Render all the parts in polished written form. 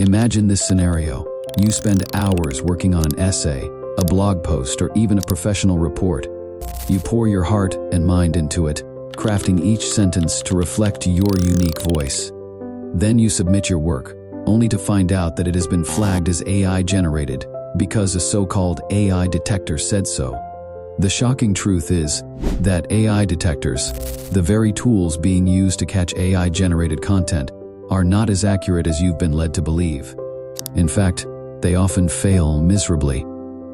Imagine this scenario. You spend hours working on an essay, a blog post, or even a professional report. You pour your heart and mind into it, crafting each sentence to reflect your unique voice. Then you submit your work, only to find out that it has been flagged as AI generated because a so-called AI detector said so. The shocking truth is that AI detectors, the very tools being used to catch AI-generated content, are not as accurate as you've been led to believe. In fact, they often fail miserably.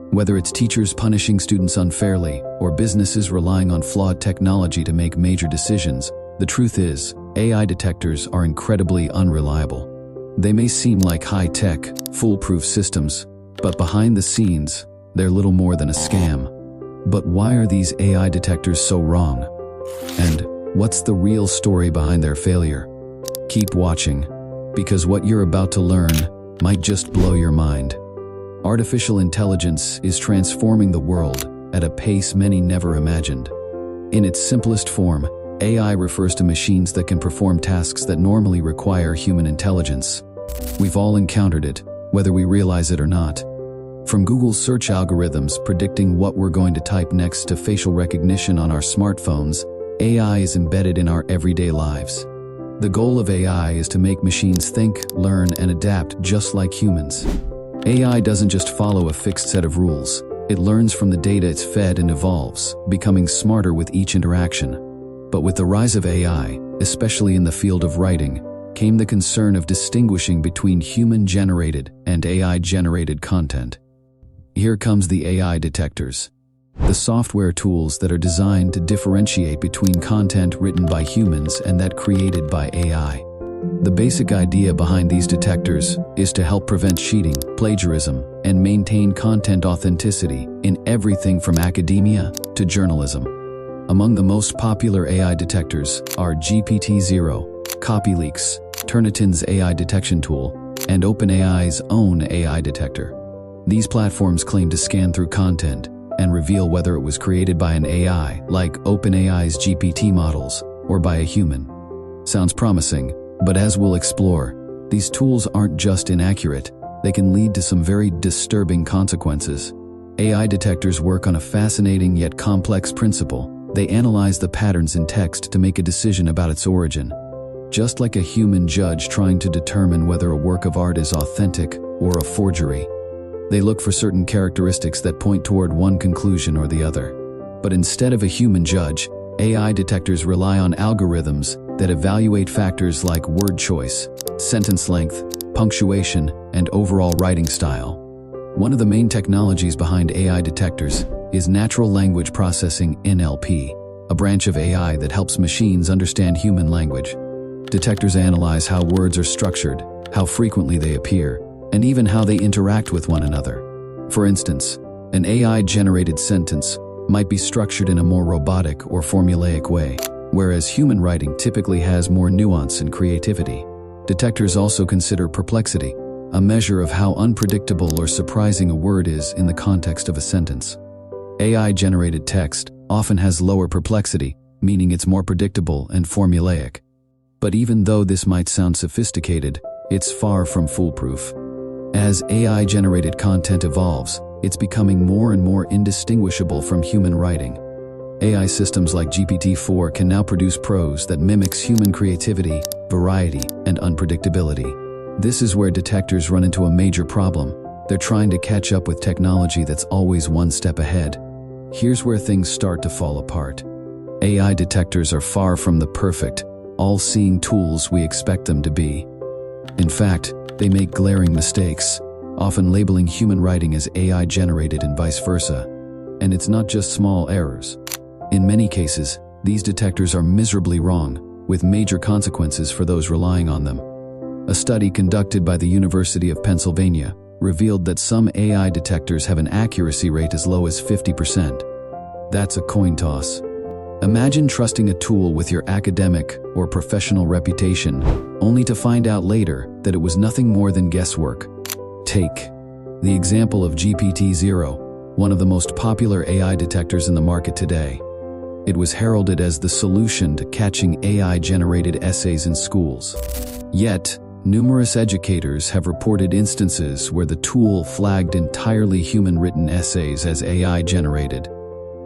Whether it's teachers punishing students unfairly or businesses relying on flawed technology to make major decisions, the truth is, AI detectors are incredibly unreliable. They may seem like high-tech, foolproof systems, but behind the scenes, they're little more than a scam. But why are these AI detectors so wrong? And what's the real story behind their failure? Keep watching, because what you're about to learn might just blow your mind. Artificial intelligence is transforming the world at a pace many never imagined. In its simplest form, AI refers to machines that can perform tasks that normally require human intelligence. We've all encountered it, whether we realize it or not. From Google's search algorithms predicting what we're going to type next to facial recognition on our smartphones, AI is embedded in our everyday lives. The goal of AI is to make machines think, learn, and adapt just like humans. AI doesn't just follow a fixed set of rules. It learns from the data it's fed and evolves, becoming smarter with each interaction. But with the rise of AI, especially in the field of writing, came the concern of distinguishing between human-generated and AI-generated content. Here comes the AI detectors, the software tools that are designed to differentiate between content written by humans and that created by AI. The basic idea behind these detectors is to help prevent cheating, plagiarism, and maintain content authenticity in everything from academia to journalism. Among the most popular AI detectors are GPT-0, CopyLeaks, Turnitin's AI detection tool, and OpenAI's own AI detector. These platforms claim to scan through content and reveal whether it was created by an AI, like OpenAI's GPT models, or by a human. Sounds promising, but as we'll explore, these tools aren't just inaccurate, they can lead to some very disturbing consequences. AI detectors work on a fascinating yet complex principle. They analyze the patterns in text to make a decision about its origin. Just like a human judge trying to determine whether a work of art is authentic or a forgery. They look for certain characteristics that point toward one conclusion or the other. But instead of a human judge, AI detectors rely on algorithms that evaluate factors like word choice, sentence length, punctuation, and overall writing style. One of the main technologies behind AI detectors is natural language processing (NLP), a branch of AI that helps machines understand human language. Detectors analyze how words are structured, how frequently they appear, and even how they interact with one another. For instance, an AI-generated sentence might be structured in a more robotic or formulaic way, whereas human writing typically has more nuance and creativity. Detectors also consider perplexity, a measure of how unpredictable or surprising a word is in the context of a sentence. AI-generated text often has lower perplexity, meaning it's more predictable and formulaic. But even though this might sound sophisticated, it's far from foolproof. As AI-generated content evolves, it's becoming more and more indistinguishable from human writing. AI systems like GPT-4 can now produce prose that mimics human creativity, variety, and unpredictability. This is where detectors run into a major problem. They're trying to catch up with technology that's always one step ahead. Here's where things start to fall apart. AI detectors are far from the perfect, all-seeing tools we expect them to be. In fact, they make glaring mistakes, often labeling human writing as AI-generated and vice versa. And it's not just small errors. In many cases, these detectors are miserably wrong, with major consequences for those relying on them. A study conducted by the University of Pennsylvania revealed that some AI detectors have an accuracy rate as low as 50%. That's a coin toss. Imagine trusting a tool with your academic or professional reputation, only to find out later that it was nothing more than guesswork. Take the example of GPT-0, one of the most popular AI detectors in the market today. It was heralded as the solution to catching AI-generated essays in schools. Yet, Numerous educators have reported instances where the tool flagged entirely human-written essays as AI-generated.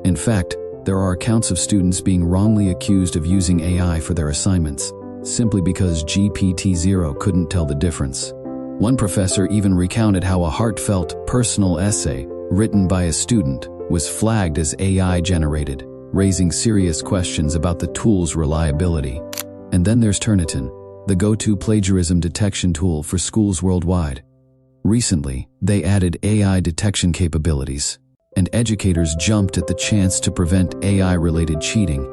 In fact, there are accounts of students being wrongly accused of using AI for their assignments, simply because GPT-0 couldn't tell the difference. One professor even recounted how a heartfelt, personal essay written by a student was flagged as AI-generated, raising serious questions about the tool's reliability. And then there's Turnitin, the go-to plagiarism detection tool for schools worldwide. Recently, they added AI detection capabilities, and educators jumped at the chance to prevent AI-related cheating.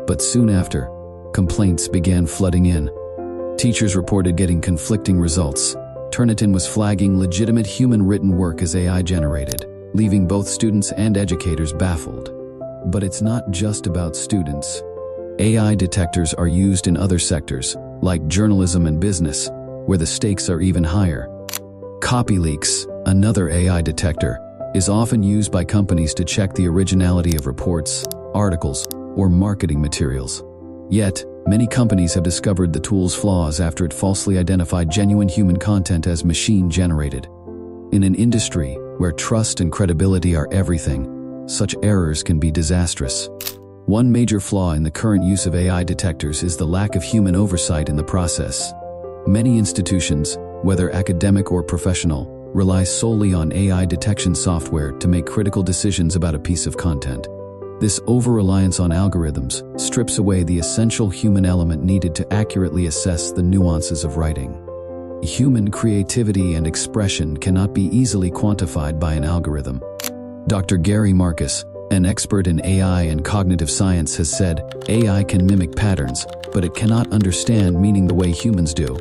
But soon after, complaints began flooding in. Teachers reported getting conflicting results. Turnitin was flagging legitimate human-written work as AI-generated, leaving both students and educators baffled. But it's not just about students. AI detectors are used in other sectors, like journalism and business, where the stakes are even higher. CopyLeaks, another AI detector, is often used by companies to check the originality of reports, articles, or marketing materials. Yet, many companies have discovered the tool's flaws after it falsely identified genuine human content as machine-generated. In an industry where trust and credibility are everything, such errors can be disastrous. One major flaw in the current use of AI detectors is the lack of human oversight in the process. Many institutions, whether academic or professional, rely solely on AI detection software to make critical decisions about a piece of content. This over-reliance on algorithms strips away the essential human element needed to accurately assess the nuances of writing. Human creativity and expression cannot be easily quantified by an algorithm. Dr. Gary Marcus, an expert in AI and cognitive science, has said, AI can mimic patterns, but it cannot understand meaning the way humans do.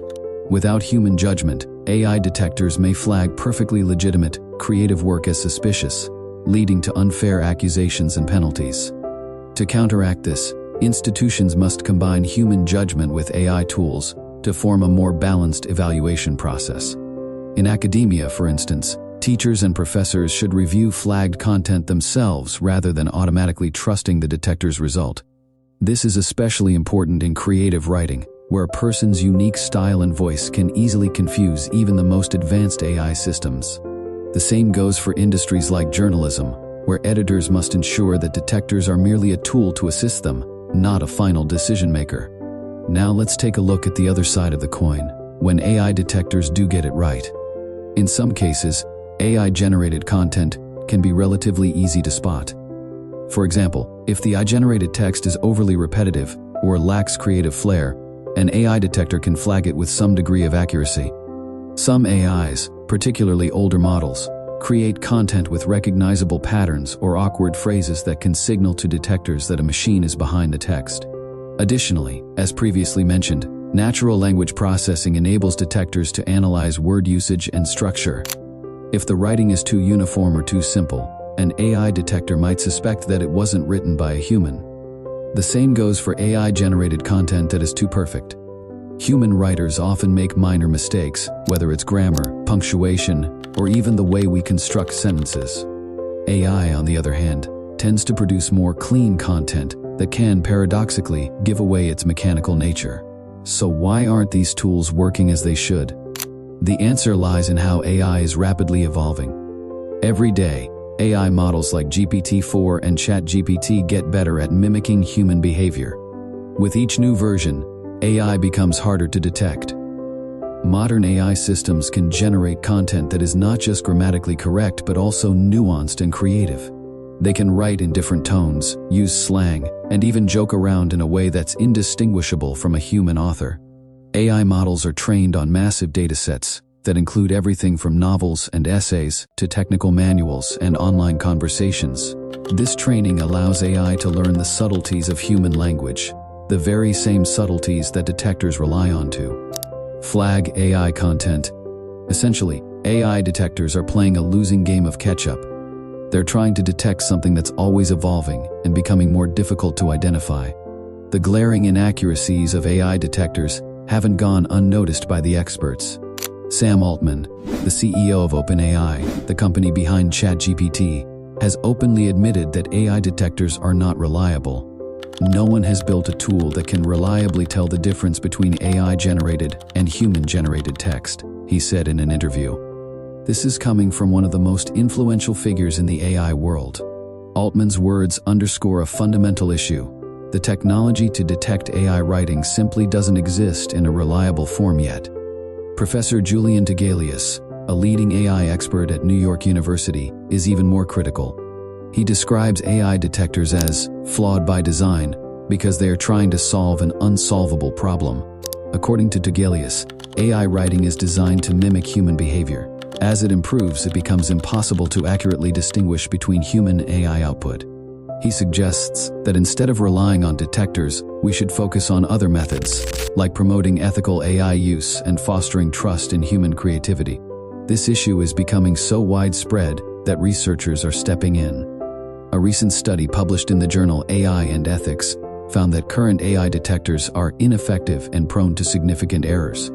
Without human judgment, AI detectors may flag perfectly legitimate, creative work as suspicious, leading to unfair accusations and penalties. To counteract this, institutions must combine human judgment with AI tools to form a more balanced evaluation process. In academia, for instance, teachers and professors should review flagged content themselves rather than automatically trusting the detector's result. This is especially important in creative writing, where a person's unique style and voice can easily confuse even the most advanced AI systems. The same goes for industries like journalism, where editors must ensure that detectors are merely a tool to assist them, not a final decision maker. Now let's take a look at the other side of the coin, when AI detectors do get it right. In some cases, AI-generated content can be relatively easy to spot. For example, if the AI-generated text is overly repetitive or lacks creative flair, an AI detector can flag it with some degree of accuracy. Some AIs, particularly older models, create content with recognizable patterns or awkward phrases that can signal to detectors that a machine is behind the text. Additionally, as previously mentioned, natural language processing enables detectors to analyze word usage and structure. If the writing is too uniform or too simple, an AI detector might suspect that it wasn't written by a human. The same goes for AI-generated content that is too perfect. Human writers often make minor mistakes, whether it's grammar, punctuation, or even the way we construct sentences. AI, on the other hand, tends to produce more clean content that can, paradoxically, give away its mechanical nature. So why aren't these tools working as they should? The answer lies in how AI is rapidly evolving. Every day, AI models like GPT-4 and ChatGPT get better at mimicking human behavior. With each new version, AI becomes harder to detect. Modern AI systems can generate content that is not just grammatically correct but also nuanced and creative. They can write in different tones, use slang, and even joke around in a way that's indistinguishable from a human author. AI models are trained on massive datasets that include everything from novels and essays to technical manuals and online conversations. This training allows AI to learn the subtleties of human language, the very same subtleties that detectors rely on to flag AI content. Essentially, AI detectors are playing a losing game of catch-up. They're trying to detect something that's always evolving and becoming more difficult to identify. The glaring inaccuracies of AI detectors haven't gone unnoticed by the experts. Sam Altman, the CEO of OpenAI, the company behind ChatGPT, has openly admitted that AI detectors are not reliable. no one has built a tool that can reliably tell the difference between AI-generated and human-generated text, he said in an interview. This is coming from one of the most influential figures in the AI world. Altman's words underscore a fundamental issue. The technology to detect AI writing simply doesn't exist in a reliable form yet. Professor Julian Tegelius, a leading AI expert at New York University, is even more critical. He describes AI detectors as flawed by design because they are trying to solve an unsolvable problem. According to Tegelius, AI writing is designed to mimic human behavior. As it improves, it becomes impossible to accurately distinguish between human and AI output. He suggests that instead of relying on detectors, we should focus on other methods, like promoting ethical AI use and fostering trust in human creativity. This issue is becoming so widespread that researchers are stepping in. A recent study published in the journal AI and Ethics found that current AI detectors are ineffective and prone to significant errors.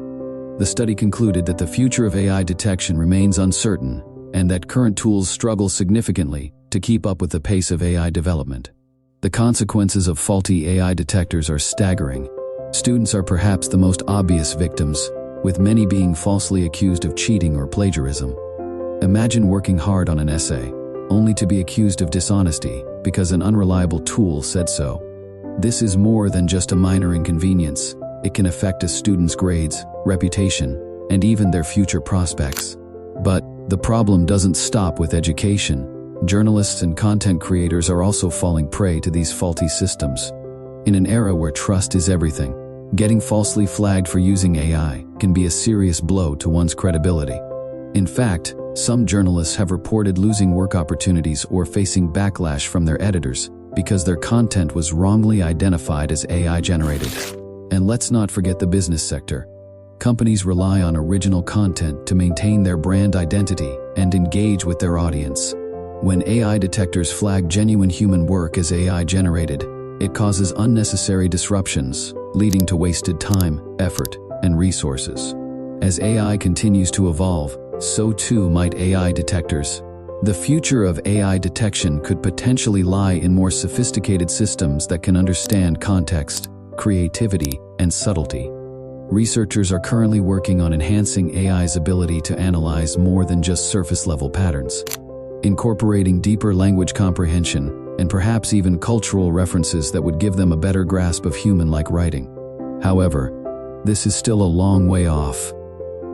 The study concluded that the future of AI detection remains uncertain and that current tools struggle significantly to keep up with the pace of AI development. The consequences of faulty AI detectors are staggering. Students are perhaps the most obvious victims, with many being falsely accused of cheating or plagiarism. Imagine working hard on an essay, only to be accused of dishonesty because an unreliable tool said so. This is more than just a minor inconvenience. It can affect a student's grades, reputation, and even their future prospects. But the problem doesn't stop with education. Journalists and content creators are also falling prey to these faulty systems. In an era where trust is everything, getting falsely flagged for using AI can be a serious blow to one's credibility. In fact, some journalists have reported losing work opportunities or facing backlash from their editors because their content was wrongly identified as AI-generated. And let's not forget the business sector. Companies rely on original content to maintain their brand identity and engage with their audience. When AI detectors flag genuine human work as AI-generated, it causes unnecessary disruptions, leading to wasted time, effort, and resources. As AI continues to evolve, so too might AI detectors. The future of AI detection could potentially lie in more sophisticated systems that can understand context, creativity, and subtlety. Researchers are currently working on enhancing AI's ability to analyze more than just surface-level patterns, incorporating deeper language comprehension and perhaps even cultural references that would give them a better grasp of human-like writing. However, this is still a long way off.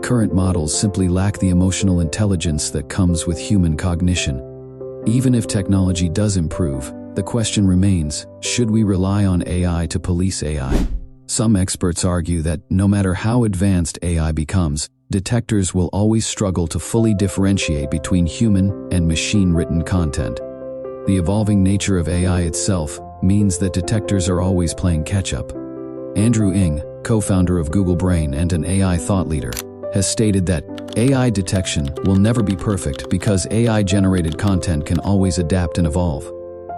Current models simply lack the emotional intelligence that comes with human cognition. Even if technology does improve, the question remains, should we rely on AI to police AI? Some experts argue that no matter how advanced AI becomes, detectors will always struggle to fully differentiate between human and machine-written content. The evolving nature of AI itself means that detectors are always playing catch-up. Andrew Ng, co-founder of Google Brain and an AI thought leader, has stated that AI detection will never be perfect because AI-generated content can always adapt and evolve.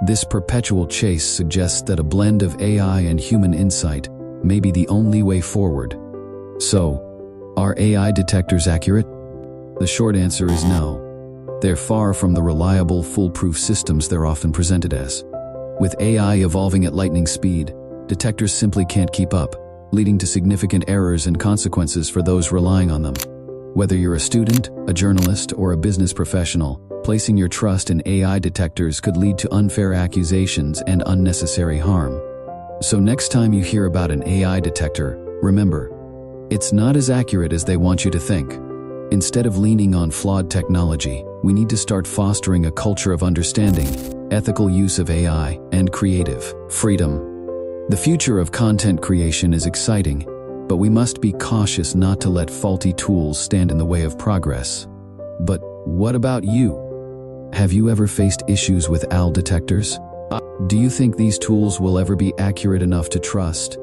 This perpetual chase suggests that a blend of AI and human insight may be the only way forward. So, are AI detectors accurate? The short answer is no. They're far from the reliable, foolproof systems they're often presented as. With AI evolving at lightning speed, detectors simply can't keep up, leading to significant errors and consequences for those relying on them. Whether you're a student, a journalist, or a business professional, placing your trust in AI detectors could lead to unfair accusations and unnecessary harm. So next time you hear about an AI detector, remember, it's not as accurate as they want you to think. Instead of leaning on flawed technology, we need to start fostering a culture of understanding, ethical use of AI, and creative freedom. The future of content creation is exciting, but we must be cautious not to let faulty tools stand in the way of progress. But what about you? Have you ever faced issues with AI detectors? Do you think these tools will ever be accurate enough to trust?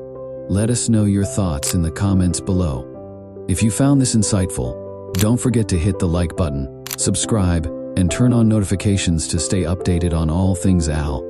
Let us know your thoughts in the comments below. If you found this insightful, don't forget to hit the like button, subscribe, and turn on notifications to stay updated on all things AI.